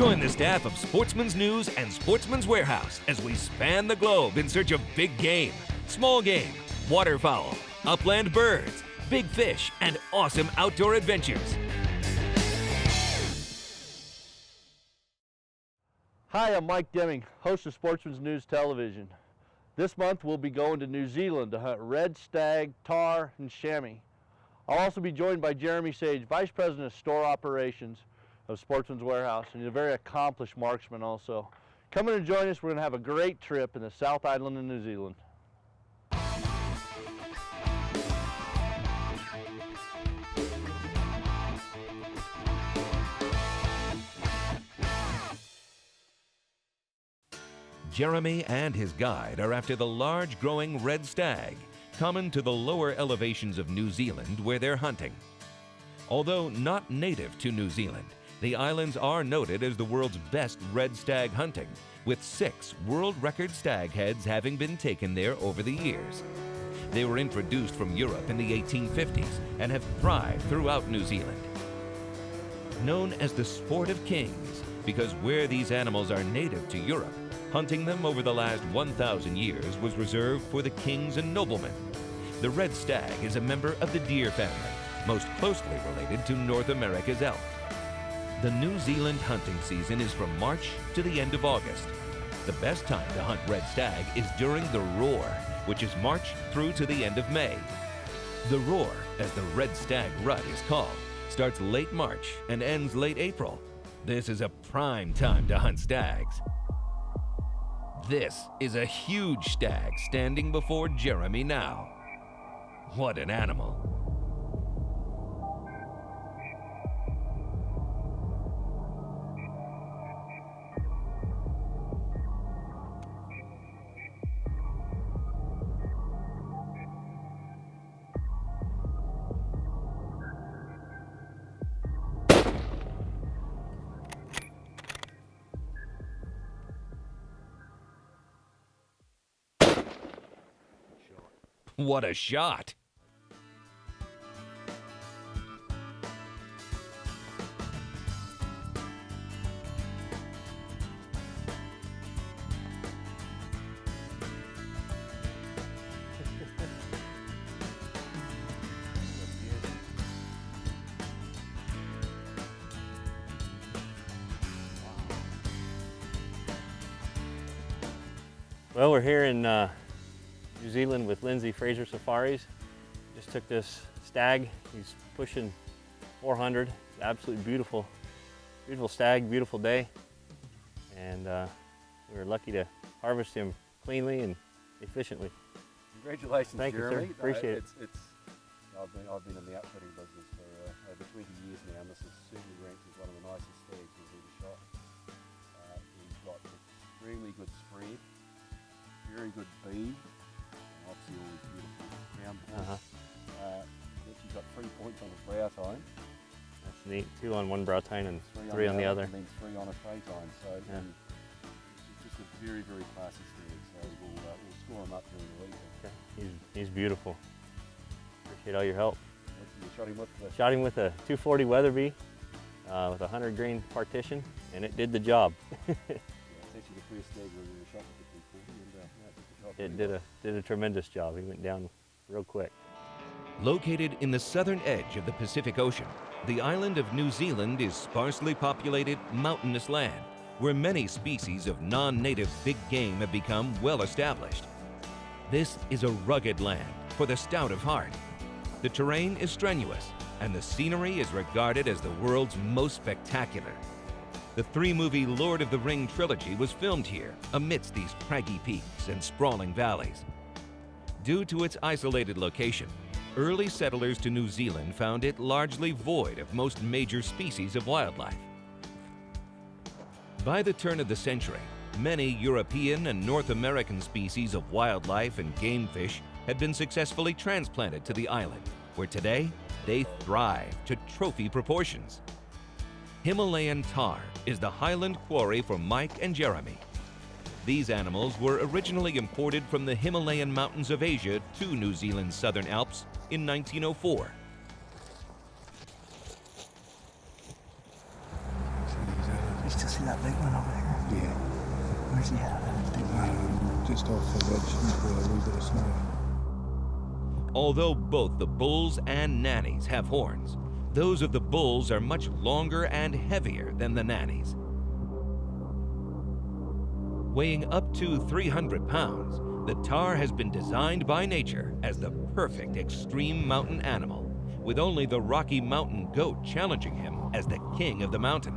Join the staff of Sportsman's News and Sportsman's Warehouse as we span the globe in search of big game, small game, waterfowl, upland birds, big fish, and awesome outdoor adventures. Hi, I'm Mike Deming, host of Sportsman's News Television. This month we'll be going to New Zealand to hunt red stag, tar, and chamois. I'll also be joined by Jeremy Sage, Vice President of Store Operations of Sportsman's Warehouse, and he's a very accomplished marksman also. Come in and join us. We're going to have a great trip in the South Island of New Zealand. Jeremy and his guide are after the large growing red stag, common to the lower elevations of New Zealand where they're hunting. Although not native to New Zealand, the islands are noted as the world's best red stag hunting, with 6 world record stag heads having been taken there over the years. They were introduced from Europe in the 1850s and have thrived throughout New Zealand. Known as the sport of kings, because where these animals are native to Europe, hunting them over the last 1,000 years was reserved for the kings and noblemen. The red stag is a member of the deer family, most closely related to North America's elk. The New Zealand hunting season is from March to the end of August. The best time to hunt red stag is during the roar, which is March through to the end of May. The roar, as the red stag rut is called, starts late March and ends late April. This is a prime time to hunt stags. This is a huge stag standing before Jeremy now. What an animal. What a shot! Well, we're here in New Zealand with Fraser Safaris. Just took this stag. He's pushing 400. Absolutely beautiful, beautiful stag, beautiful day. And we were lucky to harvest him cleanly and efficiently. Congratulations, Thank Jeremy. you, sir. Appreciate it. I've been in the outfitting business for over 20 years now, and this is certainly ranked as one of the nicest stags we've ever shot. He's got extremely good spread, very good beam, and obviously all these beautiful crown points. He's actually got 3 points on his brow tine. That's neat. 2 on one brow tine and 3 on the other. And then 3 on a tray tine. So it's just a very, very classy stag. So we'll score him up during the week. Okay. He's beautiful. Appreciate all your help. You shot him with a 240 Weatherby with a 100 grain partition, and it did the job. Yeah, it's actually the first stag we've ever shot with the 240, and It did a tremendous job. He went down real quick. Located in the southern edge of the Pacific Ocean, the island of New Zealand is sparsely populated, mountainous land, where many species of non-native big game have become well established. This is a rugged land for the stout of heart. The terrain is strenuous, and the scenery is regarded as the world's most spectacular. The 3-movie Lord of the Ring trilogy was filmed here amidst these craggy peaks and sprawling valleys. Due to its isolated location, early settlers to New Zealand found it largely void of most major species of wildlife. By the turn of the century, many European and North American species of wildlife and game fish had been successfully transplanted to the island, where today they thrive to trophy proportions. Himalayan tar is the highland quarry for Mike and Jeremy. These animals were originally imported from the Himalayan mountains of Asia to New Zealand's southern Alps in 1904. You still see that just off the ridge with a wee bit of snow. Although both the bulls and nannies have horns, those of the bulls are much longer and heavier than the nannies. Weighing up to 300 pounds, the tahr has been designed by nature as the perfect extreme mountain animal, with only the Rocky Mountain goat challenging him as the king of the mountain.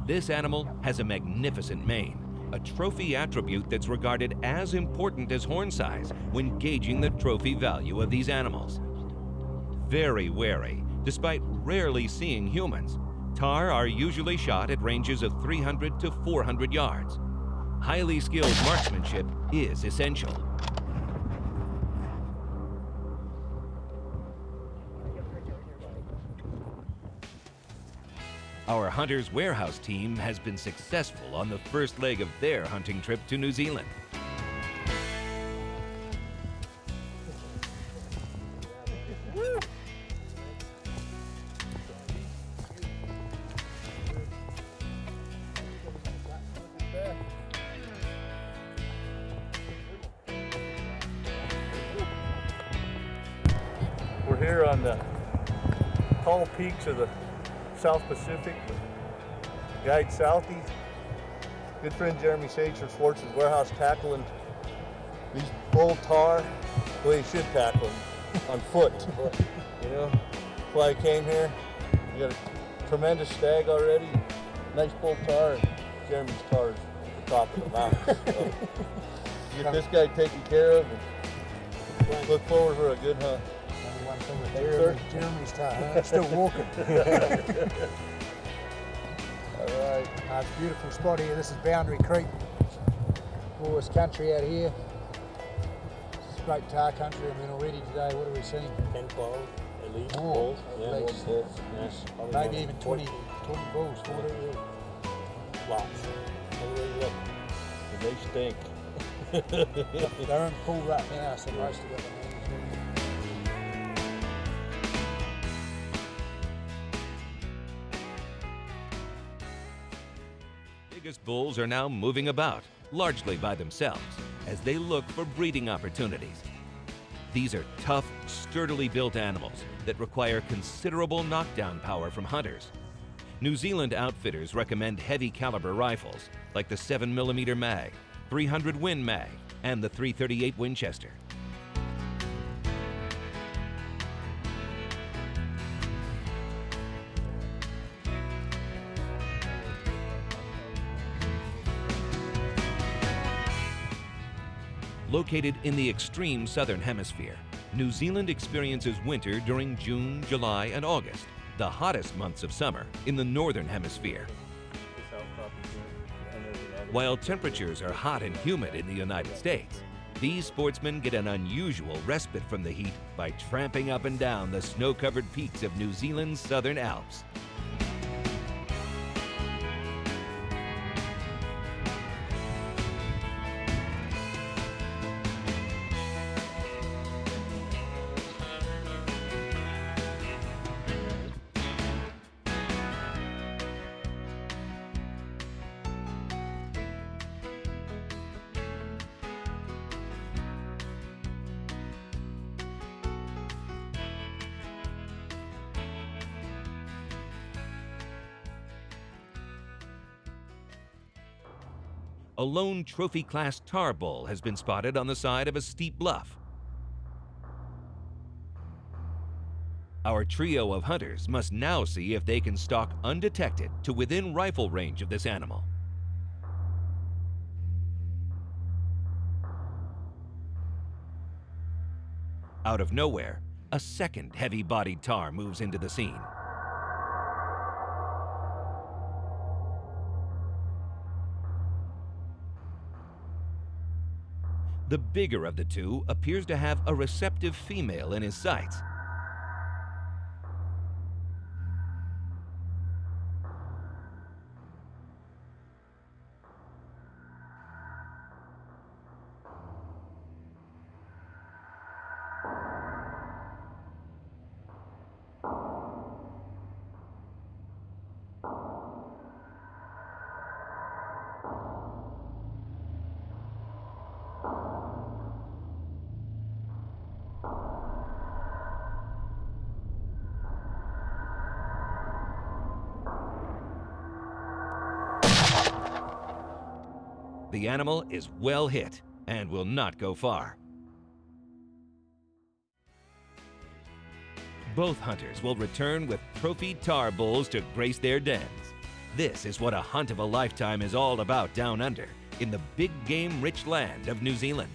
This animal has a magnificent mane, a trophy attribute that's regarded as important as horn size when gauging the trophy value of these animals. Very wary, despite rarely seeing humans, tahr are usually shot at ranges of 300 to 400 yards. Highly skilled marksmanship is essential. Our Hunters Warehouse team has been successful on the first leg of their hunting trip to New Zealand. We're here on the tall peaks of the South Pacific with guide Southie. Good friend Jeremy Sage from Schwartz's Warehouse tackling these bull tahr the way you should tackle them, on foot. You know, that's why I came here. We got a tremendous stag already, nice bull tahr, and Jeremy's tahr is at the top of the mountain. So get this guy taken care of and look forward for a good hunt. One thing with Jeremy's tahr, still walking. All right. It's a beautiful spot here. This is Boundary Creek. All this country out here. It's great tahr country. I mean, already today, what have we seen? 10, 12, at least. More, Bulls. at Yeah, least. bulls. Yeah, probably Maybe more. even 20 bulls. Lots. Everywhere you look. They stink. They're in full right now, so most of them. Biggest bulls are now moving about, largely by themselves, as they look for breeding opportunities. These are tough, sturdily built animals that require considerable knockdown power from hunters. New Zealand outfitters recommend heavy caliber rifles like the 7mm mag, 300 Win mag, and the 338 Winchester. Located in the extreme southern hemisphere, New Zealand experiences winter during June, July, and August, the hottest months of summer in the northern hemisphere. While temperatures are hot and humid in the United States, these sportsmen get an unusual respite from the heat by tramping up and down the snow-covered peaks of New Zealand's southern Alps. A lone trophy-class tahr bull has been spotted on the side of a steep bluff. Our trio of hunters must now see if they can stalk undetected to within rifle range of this animal. Out of nowhere, a second heavy-bodied tahr moves into the scene. The bigger of the two appears to have a receptive female in his sights. The animal is well hit and will not go far. Both hunters will return with trophy tar bulls to grace their dens. This is what a hunt of a lifetime is all about down under, in the big game-rich land of New Zealand.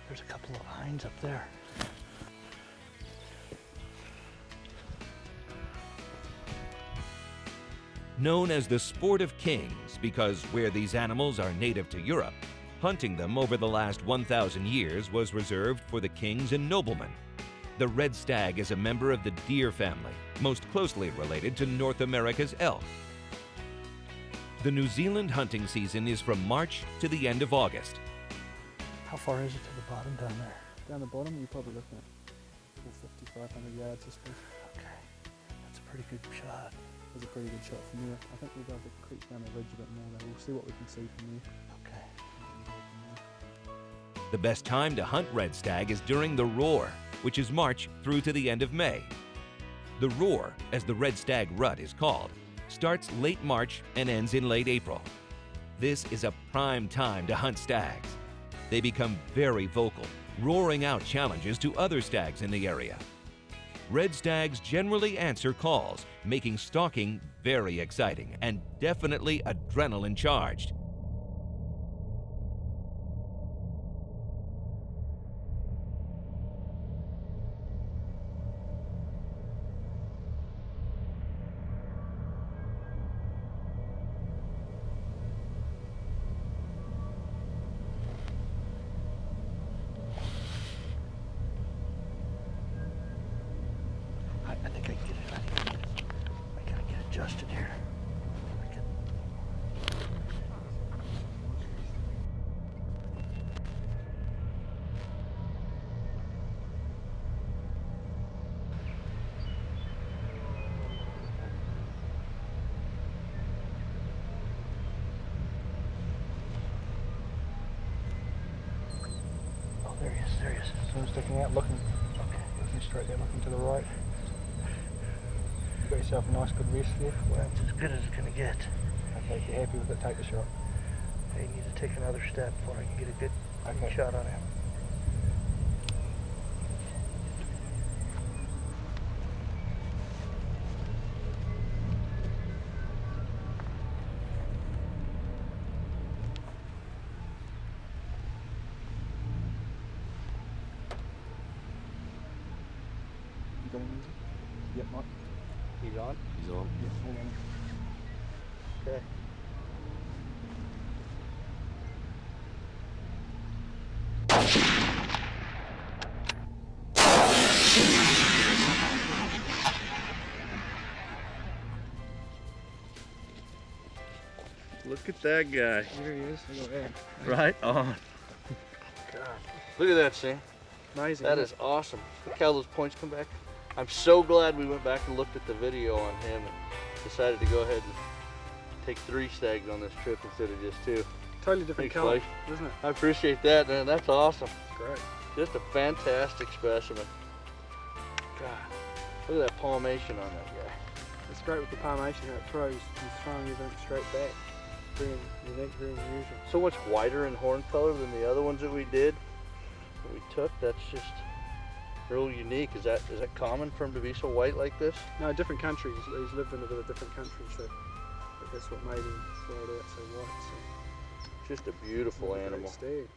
There's a couple of hinds up there. Known as the sport of kings because where these animals are native to Europe, hunting them over the last 1,000 years was reserved for the kings and noblemen. The red stag is a member of the deer family, most closely related to North America's elk. The New Zealand hunting season is from March to the end of August. How far is it to the bottom down there? Down the bottom, you're probably looking at 5,500 yards, I suppose. Okay, that's a pretty good shot. That's a pretty good shot from there. I think we'll be able to creep down the ridge a bit more though. We'll see what we can see from there. Okay. The best time to hunt red stag is during the roar, which is March through to the end of May. The roar, as the red stag rut is called, starts late March and ends in late April. This is a prime time to hunt stags. They become very vocal, roaring out challenges to other stags in the area. Red stags generally answer calls, making stalking very exciting and definitely adrenaline charged. I think I can get it. I gotta get adjusted here. Oh, there he is, there he is. So sticking out, looking straight there, looking to the right. You got yourself a nice good rest there. Well, that's as good as it's gonna get. Okay, if you're happy with it, take the shot. I need to take another step before I can get a good Okay. shot on him. You got him easy? Yep, Mike. He's on? He's on. Yep, hold on. Okay. Look at that guy. There he is. Look at that. Right on. God. Look at that, Sam. Amazing. That isn't is awesome. Look how those points come back. I'm so glad we went back and looked at the video on him and decided to go ahead and take 3 stags on this trip instead of just 2. it? Totally different Thanks, colour, Blake. isn't it? I appreciate that, man. That's awesome. Great. Just a fantastic specimen. God, look at that palmation on that guy. It's great with the palmation how it throws. He's throwing everything straight back. Very unique, very unusual. So much whiter in horn color than the other ones that we did, that we took. That's just real unique. Is that common for him to be so white like this? No, different countries. He's lived in a bit of different countries, so that's what made him throw it out so white. So Just a beautiful great animal. stag.